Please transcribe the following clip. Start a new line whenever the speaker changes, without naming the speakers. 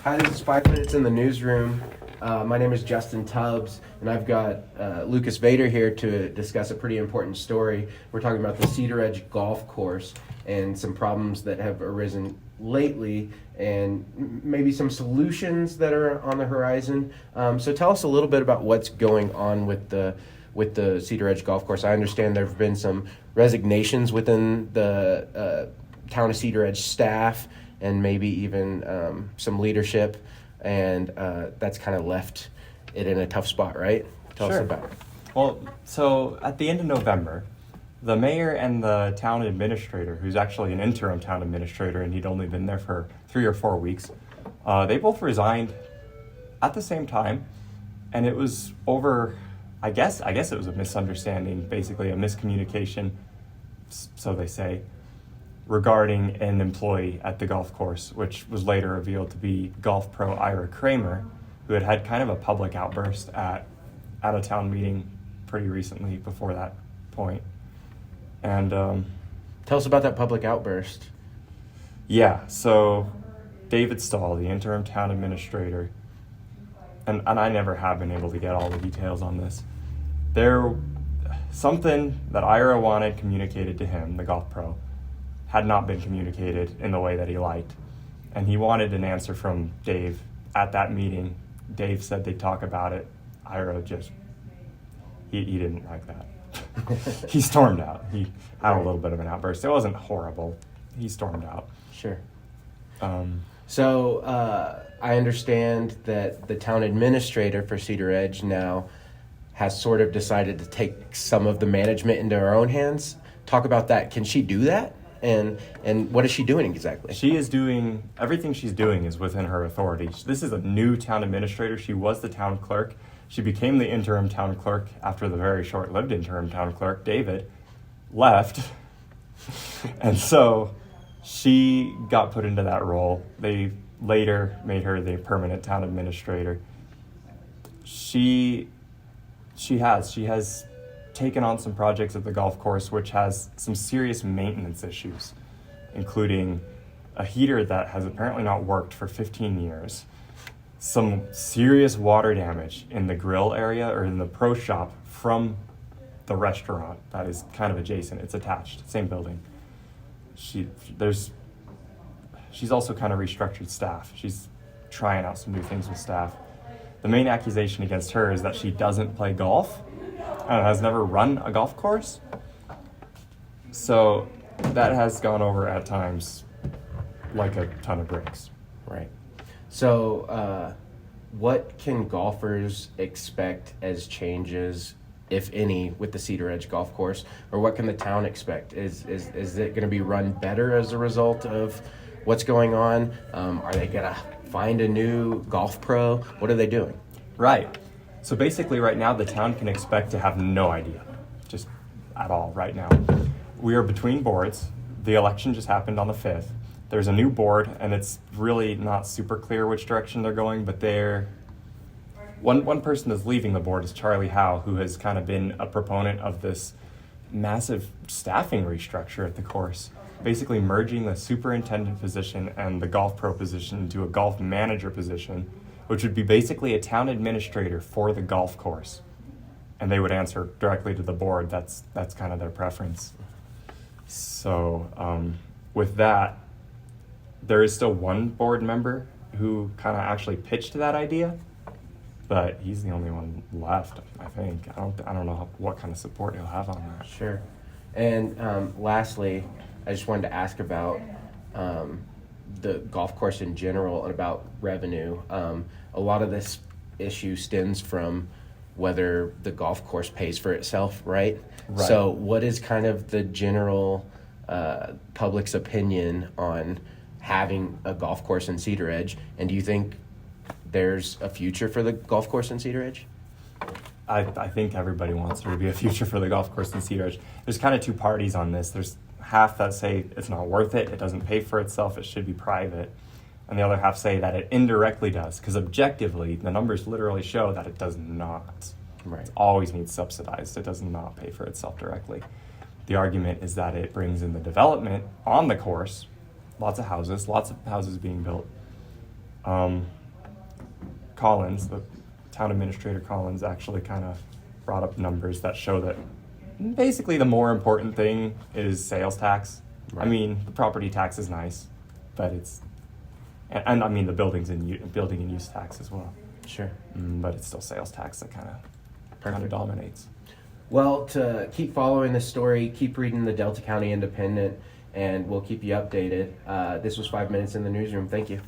Hi, this is 5 Minutes in the Newsroom. My name is Justin Tubbs, and I've got Lucas Vader here to discuss a pretty important story. We're talking about the Cedaredge Golf Course and some problems that have arisen lately, and maybe some solutions that are on the horizon. So tell us a little bit about what's going on with the Cedaredge Golf Course. I understand there have been some resignations within the town of Cedaredge staff, and maybe even some leadership, and that's kind of left it in a tough spot, right? Tell us about it.
Well, so at the end of November, the mayor and the town administrator, who's actually an interim town administrator, and he'd only been there for 3 or 4 weeks, they both resigned at the same time, and it was over, I guess it was a misunderstanding, basically a miscommunication, so they say, regarding an employee at the golf course, which was later revealed to be golf pro Ira Kramer, who had kind of a public outburst at a town meeting pretty recently before that point. And
Tell us about that public outburst.
yeah, so David Stahl, the interim town administrator, and I never have been able to get all the details on this. Something that Ira wanted communicated to him, the golf pro, had not been communicated in the way that he liked. And he wanted an answer from Dave at that meeting. Dave said they'd talk about it. Ira just, he didn't like that. He stormed out. He had a little bit of an outburst. It wasn't horrible. He stormed out.
Sure. So I understand that the town administrator for Cedaredge now has sort of decided to take some of the management into her own hands. Talk about that. Can she do that? And what is she doing exactly?
She is doing, everything she's doing is within her authority. This is a new town administrator. She was the town clerk. She became the interim town clerk after the very short-lived interim town clerk, David, left. And so she got put into that role. They later made her the permanent town administrator. She has taken on some projects at the golf course which has some serious maintenance issues, including a heater that has apparently not worked for 15 years, some serious water damage in the grill area or in the pro shop from the restaurant that is kind of adjacent. It's attached, same building. She's also kind of restructured staff. She's trying out some new things with staff. The main accusation against her is that she doesn't play golf and has never run a golf course. So that has gone over at times like a ton of bricks.
Right. So what can golfers expect as changes, if any, with the Cedaredge Golf Course? Or what can the town expect? Is it going to be run better as a result of what's going on? Are they going to find a new golf pro? What are they doing?
Right. So basically right now the town can expect to have no idea, just at all right now. We are between boards. The election just happened on the 5th. There's a new board and it's really not super clear which direction they're going, but one person that's leaving the board is Charlie Howe, who has kind of been a proponent of this massive staffing restructure at the course, basically merging the superintendent position and the golf pro position into a golf manager position, which would be basically a town administrator for the golf course. And they would answer directly to the board. That's kind of their preference. So with that, there is still one board member who kind of actually pitched that idea, but he's the only one left, I think. I don't know what kind of support he'll have on that.
Sure. And lastly, I just wanted to ask about the golf course in general and about revenue. A lot of this issue stems from whether the golf course pays for itself, right? So what is kind of the general public's opinion on having a golf course in Cedaredge? And do you think there's a future for the golf course in Cedaredge?
I think everybody wants there to be a future for the golf course in Cedaredge. There's kind of two parties on this. There's half that say it's not worth it, it doesn't pay for itself, it should be private. And the other half say that it indirectly does, because objectively, the numbers literally show that it does not.
Right.
It always needs subsidized. It does not pay for itself directly. The argument is that it brings in the development on the course, lots of houses being built. Collins, the town administrator Collins, actually kind of brought up numbers that show that basically the more important thing is sales tax.
Right.
I mean, the property tax is nice, but it's, and I mean the building and use tax as well.
Sure.
But it's still sales tax that kind of dominates.
Well, to keep following this story, keep reading the Delta County Independent, and we'll keep you updated. This was 5 Minutes in the Newsroom. Thank you.